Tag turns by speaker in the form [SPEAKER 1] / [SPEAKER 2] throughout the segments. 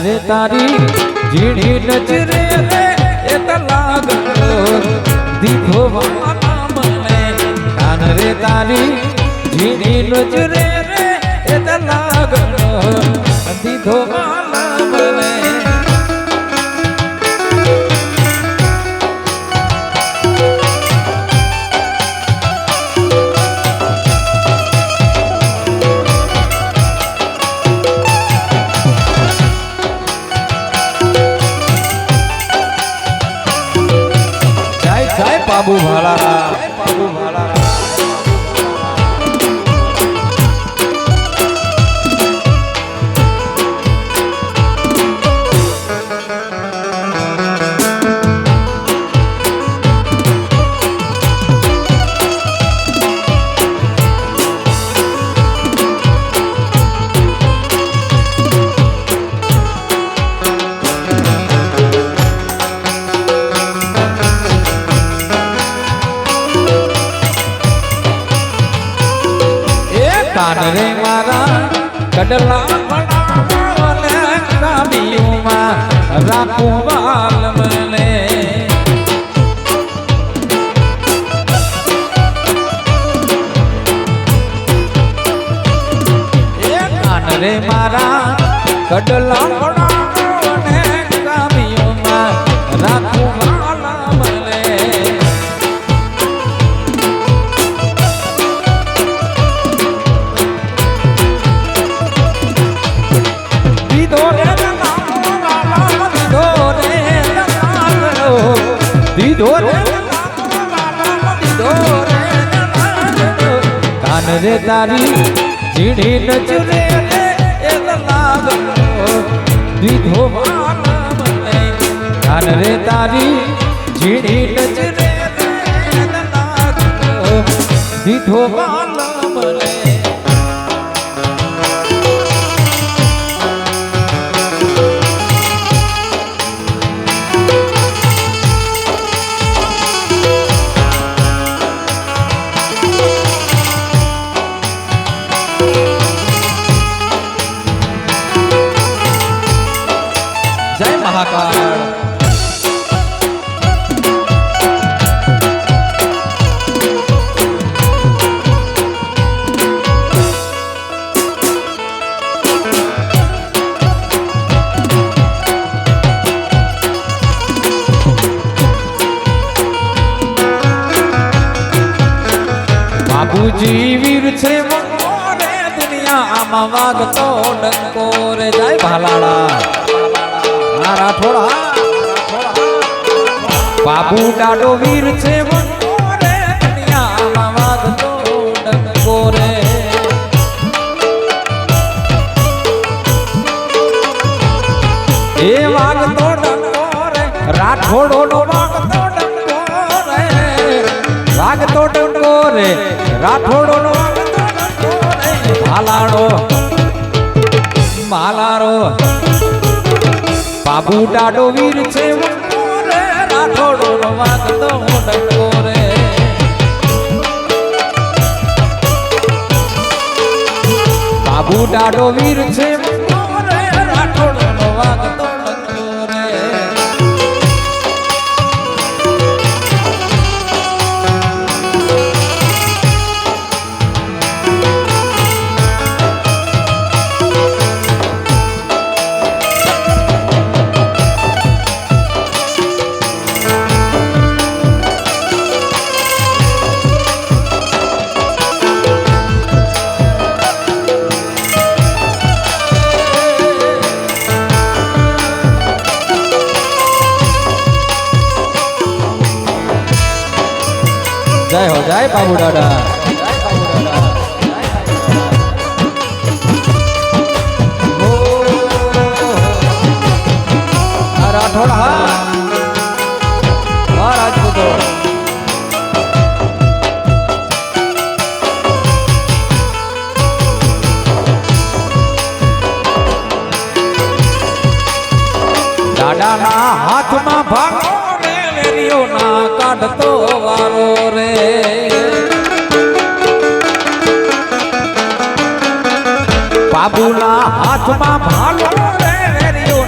[SPEAKER 1] रे तारी झीणी नजरे रे ए लागलो दीधो वाला मने कान रे तारी झीणी नजरे रे ए लागलो दीधो वाला मने बाबू भाला बाबू भाला कान रे मारा कड़ला बनावले काबियुमा राखू बाल मने ए कान रे मारा कड़ला बनावले काबियुमा राखू बाल मने कान रे तारी झीणी नजरे रे ए लागलो दीधो वाला मने कान रे तारी झीणी नजरे रे ए लागलो दीधो वाला मने जय महाकाल बाबूजी वीर छे मोरे दुनिया आमा वागतो डंको रे जय भालाड़ा राठोड़ा बाबू डाडो वीर छे मोरे दुनिया आमा वागतो डंको रे ए वागतो डंको रे राठोड़ो नो वागतो डंको रे वागतो डंको रे राठोड़ो नो वागतो डंको रे भालाड़ो भालाड़ो बाबू डाडो वीर छे मोरे राठोड़ो नो वागतो डंको रे बाबू डाडो वीर छे मोरे राठोड़ो नो वागतो डंको रे जय हो जय बाबू डाडा राठौड़ राजपूतो डाडा ना हाथ में भागो रे वेरियो ना काढ़तो वारो रे बाबू ना हाथ में भागो रे वेरियो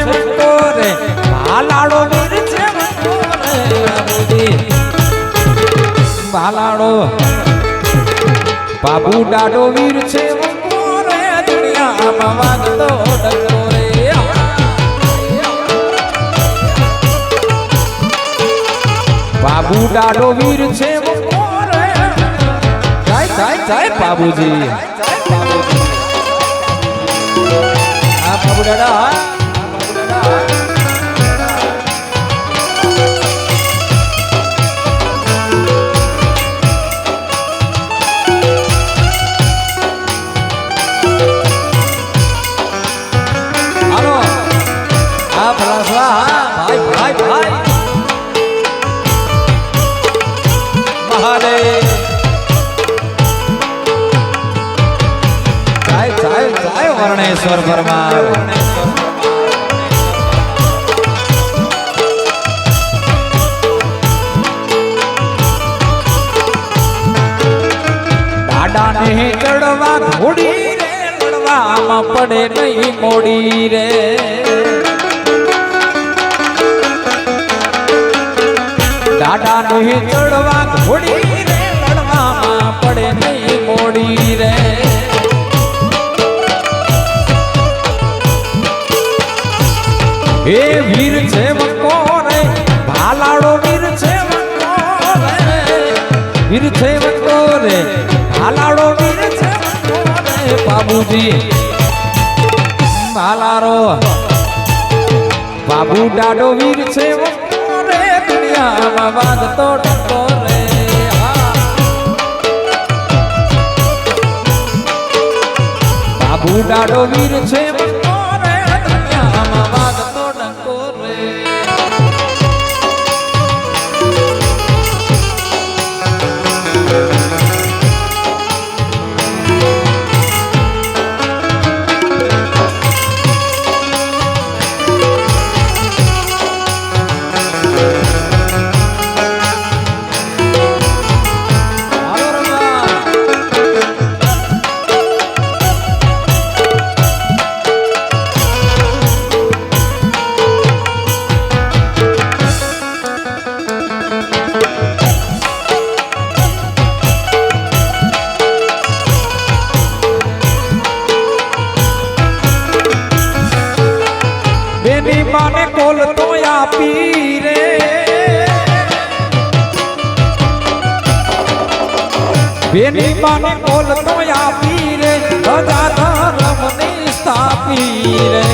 [SPEAKER 1] વંકો રે ભાલાડો વીર છે વંકો રે બાબુજી ભાલાડો બાબુ ડાડો વીર છે વંકો રે દુનિયામાં વાગતો ડંકો રે બાબુ ડાડો વીર છે વંકો રે જય જય જય બાબુજી આ બાબુ દાદા હાલો આ ભલાસવા ભાઈ ભાઈ ભાઈ મહાદેવ જય વર્ણેશ્વર પરમાર દાડા ને ચડવા ઘોડી રે લડવામાં પડે નહીં મોડી રે દાડા ને ચડવા ઘોડી રે લડવામાં પડે નહીં મોડી રે એ વીર છે વંકો રે ભાલાડો વીર છે વંકો રે વીર છે વંકો રે ભાલાડો વીર છે વંકો રે બાબુજી ભાલારો બાબુ ડાડો વીર છે વંકો રે દુનિયામાં વાગતો ડંકો રે બાબુ ડાડો વીર છે વંકો રે દુનિયામાં વાગતો ડંકો રે બેની માને કોલ તો આપી રે બેની માને કોલ તો આપી રે ધજા ધર્મની સ્થાપી રે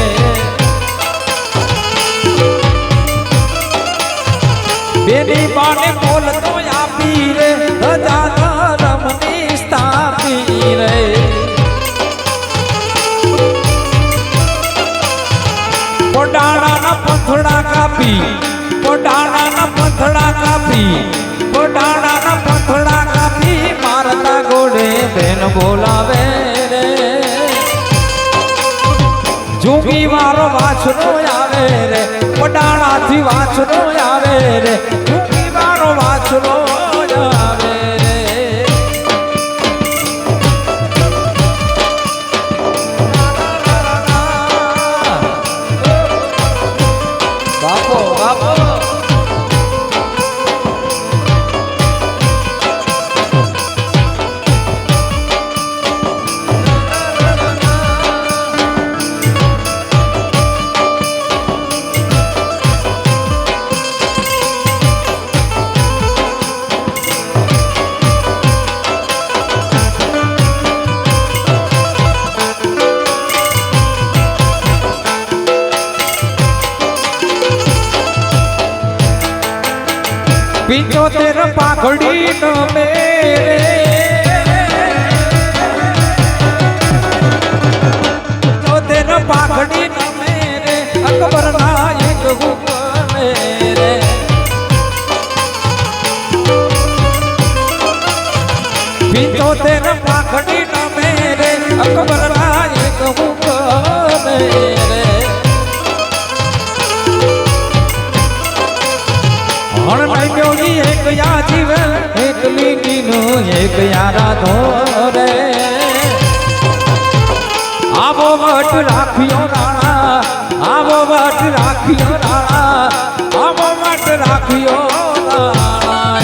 [SPEAKER 1] બેની માને કોલ તો આપી રે ધજા ધર્મની સ્થાપી રે પોડાણાના પથડા કાપી પોડાણાના પથડા કાપી પોડાણાના પથડા કાપી મારતા ગોડે બેન બોલાવે રે જુગી વારો વાછરો આવે રે પોડાણાથી વાછરો આવે રે જુગી વારો વાછરો આવે રે બાપો બાપો પિંચોતેર પાઘડી ન મેરે પિંચોતેર પાઘડી ન મેરે અકબર ના એક હુકમ રે પિંચોતેર પાઘડી ન મેરે અકબર ના એક હુકમ રે હણનૈયોની એક યા જીવન એક લીટીનો એક યારા ધોરે આવો વટ રાખ્યો રાણા આવો વટ રાખ્યો રાણા આબો વાટ રાખ્યો રાણા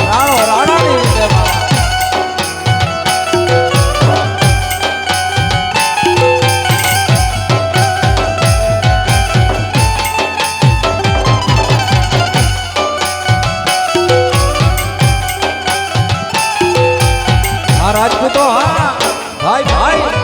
[SPEAKER 1] રાણો રાણાની રીતે રાજપૂતો હા ભાઈ ભાઈ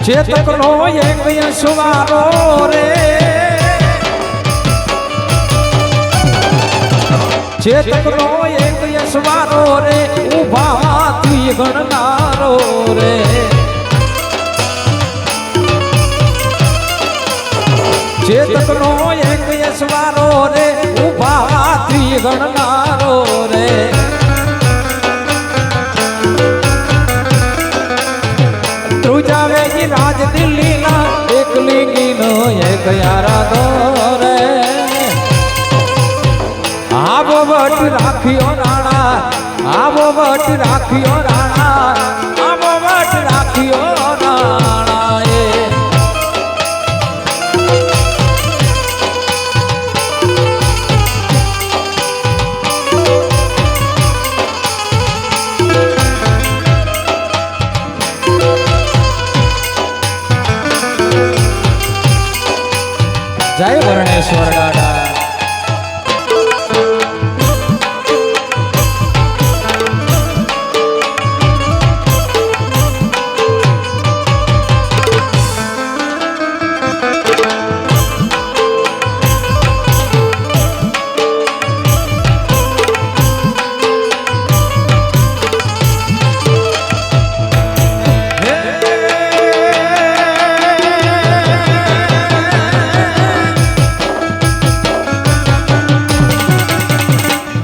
[SPEAKER 1] ચેતકનો એક યશવારો રે ચેતકનો એક યશવારો રે ઉભા તું ગણનારો રે ચેતકનો એક યશવારો રે ઉભા તું ગણનારો રે ધ્રુજાવે રાજ દિલ્હીના એક લીંગીનો એક યારા દો રે આવો વટ રાખ્યો રાણા આવો વટ રાખ્યો રાણા આવો વટ રાખ્યો રાણા જય વર્ણેશ્વર દાદા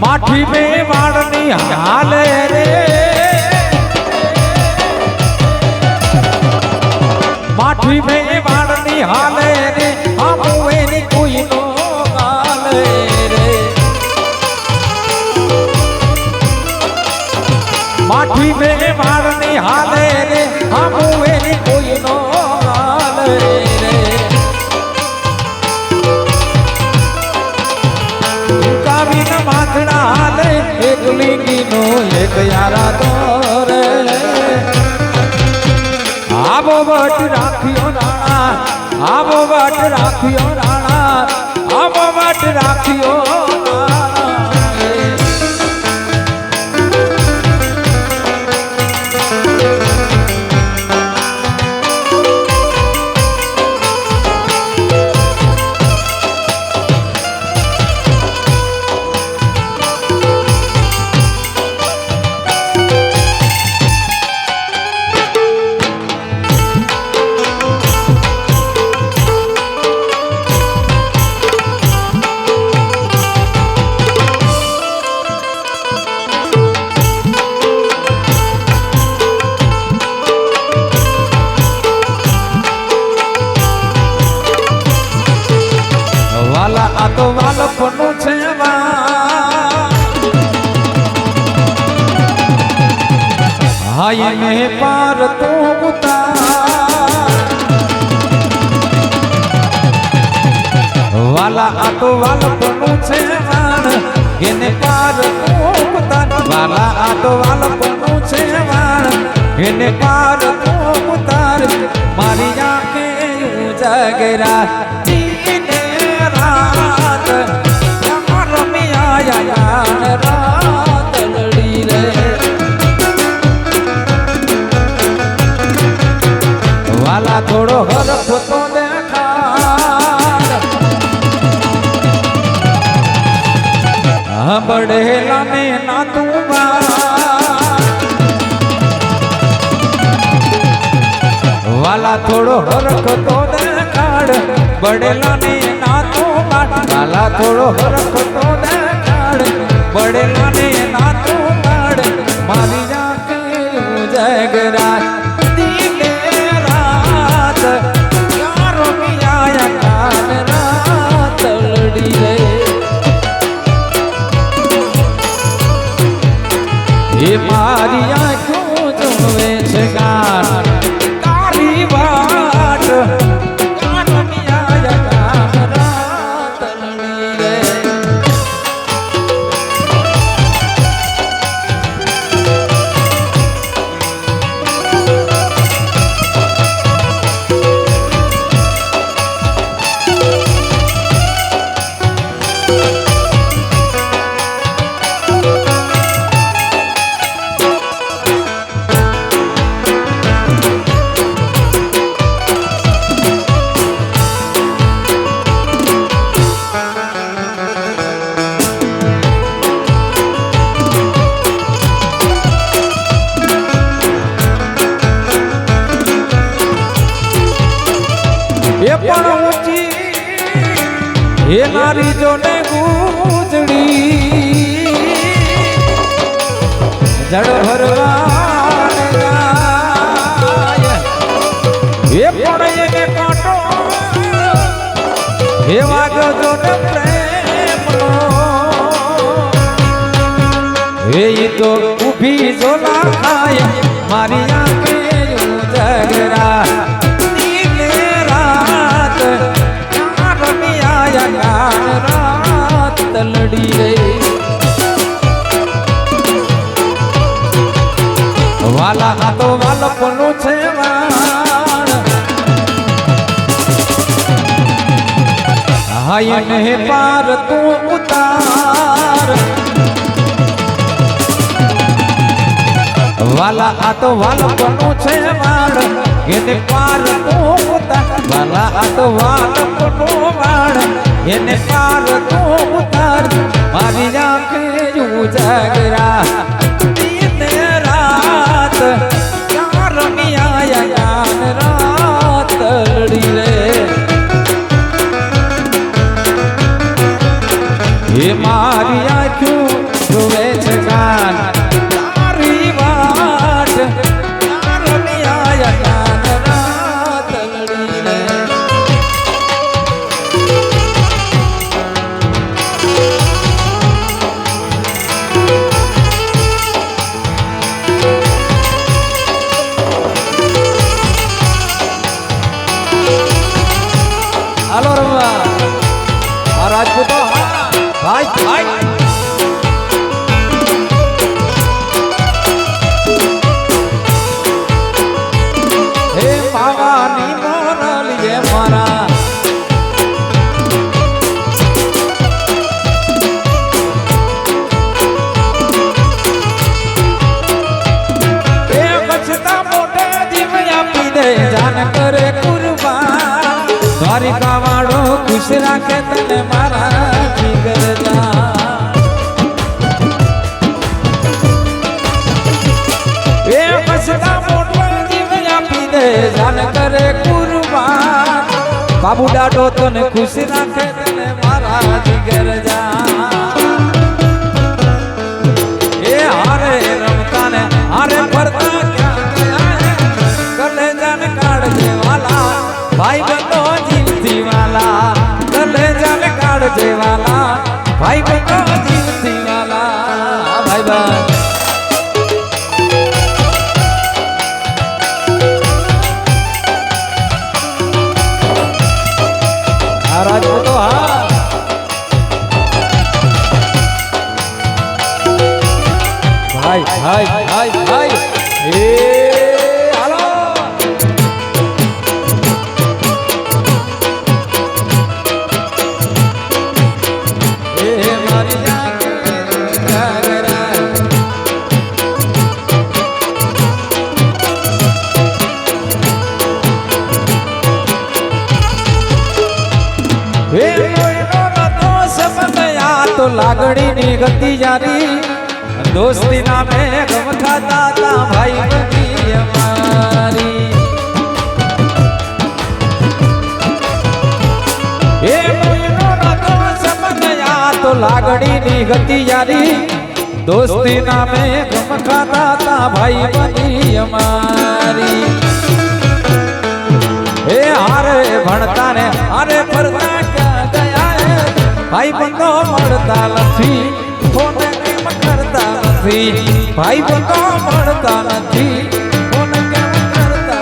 [SPEAKER 1] माठी में वाड़नी हाले रे माठी में वाड़नी हाले रे आमुए नी कोई नो गाले रे माठी में वाड़नी हाले रे आमुए नी कोई नो गाले रे माथड़ा हाले एक लिंगीनो एक यारा दो रे आबो वट राख्यो राणा आबो वट राख्यो राणा आबो वट राख्यो આ તો વાલપનું છે હાય ને પાર તું ઉતાર વાલા આ તો વાલપનું છે એને પાર તું ઉતાર વાલા આ તો વાલપનું છે એને પાર તું ઉતાર મારી આંખે ઉજાગરા वाला थोड़ो हरफ तो देखा बड़ेला में ना तू वाला थोड़ो हरफ तो देखाड़ बड़ेला में ना तू वाला थोड़ो हरफ तो देखाड़ बड़ेला में ना तू मारी जाके जगरा दिने रात એ પણ ઊંચી એ નારી જોને ગુજડી જળ ભરવા એ પણ એને કાંટો એ વાગ્યો જોને પ્રેમનો એ તો ઊભી જોલા ખાય મારી આંખે ઉજગરા નીલે રાત રમિયા રાત લડી રહી વાલા આ તો વાલપનું છે વાળ હાય ને પાર તું ઉતાર વાલા આ તો વાલપનું છે વાળ એને પાર તું ઉતાર વાલા આ તો વાલપનું વાળ એને પાર તું ઉતાર મારી આંખે ઉજાગરા દિને રાત રમિયા રાત લડી રે એ મારી આંખું જોવે છે કાન તારી વાત રમિયા રાત લડી રે હાલો રમવા આ રાજપૂતો ભાઈ ભાઈ હે પાવાની મોરલીએ મારા એ કચ્છતા મોટે જીવ આપી દે જાન કરે કુરબાન દ્વારિકા વાળો ખુશ રાખે તને મારા જીગરજા એ કચ્છતા મોટે જીવ આપી દે જાન કરે કુરબાન બાબુ દાડો તને ખુશ રાખે તને મારા જીગરજા એ હારે રમતા ને હારે ફરતા ક્યાં ગયા કલે જાન કાઢજે વાલા ભાઈ બંધો જીવથી વાલા કલે જાન કાઢજે વાલા ભાઈ બંધો જીવથી વાલા ભાઈ બંધ આ રાજપૂતો હા ભાઈ ભાઈ ભાઈ ભાઈ એ હાલો એ મારી જાગરા હે કોઈનો નતો સંબંધ આ તો લાગણીની ગતિ જારી દોસ્તી નામે ગમ ખાતા તા ભાઈ બની અમારી એ કોઈનો નતો સંબંધ આ તો લાગણીની ગતિ જારી દોસ્તી નામે ગમ ખાતા તા ભાઈ બની અમારી એ હારે ભણતા ને હારે ફરતા ક્યાં ગયા ભાઈ બંધો મળતા નથી ફોન કેમ કરતા નથી ભાઈ બંધો મળતા નથી ફોન કેમ કરતા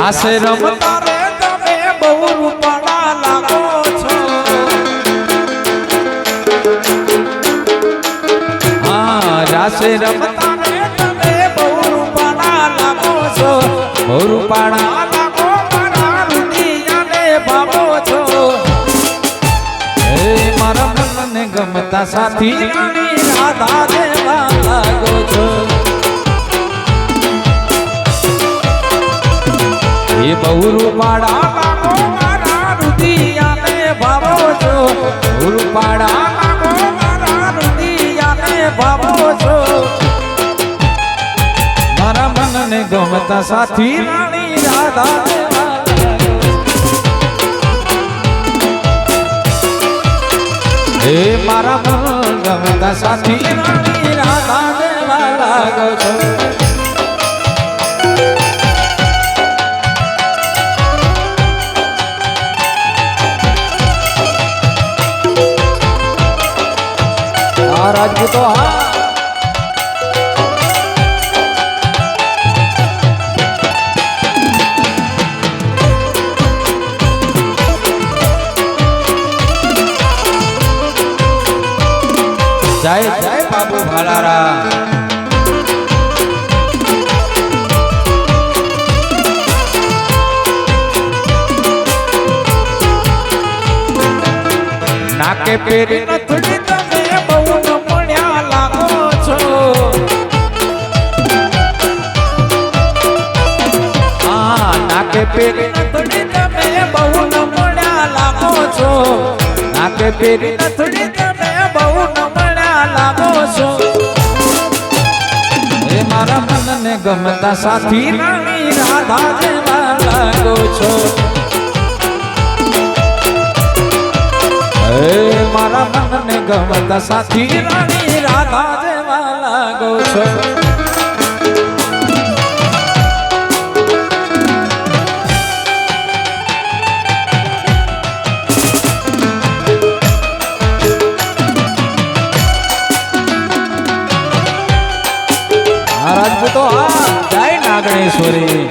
[SPEAKER 1] રાસે રમતા રે તમે બહુ રૂપાળા લાગો છો હા રાસે રમતા રે તમે બહુ રૂપાળા લાગો છો બહુ રૂપાળા લાગો મારા રૂપિયાને ભાવો છો એ મારા મનને ગમતા સાથી રાણી રાધા દેવા લાગો છો એ બહુ રૂપાળા લાગો મારા રૂપિયાને ભાવો છો બહુ રૂપાળા લાગો મારા રૂપિયાને ભાવો છો મારા મનને ગમતા સાથી રાણી રાધા દેવા હે મારા મન ગમતા સાથી રાણી રાધા દેવા લાગો છો આ રાજપૂતો હા જય જય બાબુ ભાલારા નાકે પેરી નથડી તમે બહુ નમણ્યા લાગો છો હા નાકે પેરી નથડી તમે બહુ નમણ્યા લાગો છો નાકે પેરી નથડી તમે બહુ નમણ્યા લાગો છો એ મારા મનને ગમતા સાથી રાણી રાધા દેવા લાગો છો એ મારા મનને ગમતા સાથી રાણી રાધા દેવા લાગો છો રાજપૂતો હા જય નાગણેશ્વરી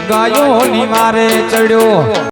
[SPEAKER 1] ગાયો ની મારે ચડ્યો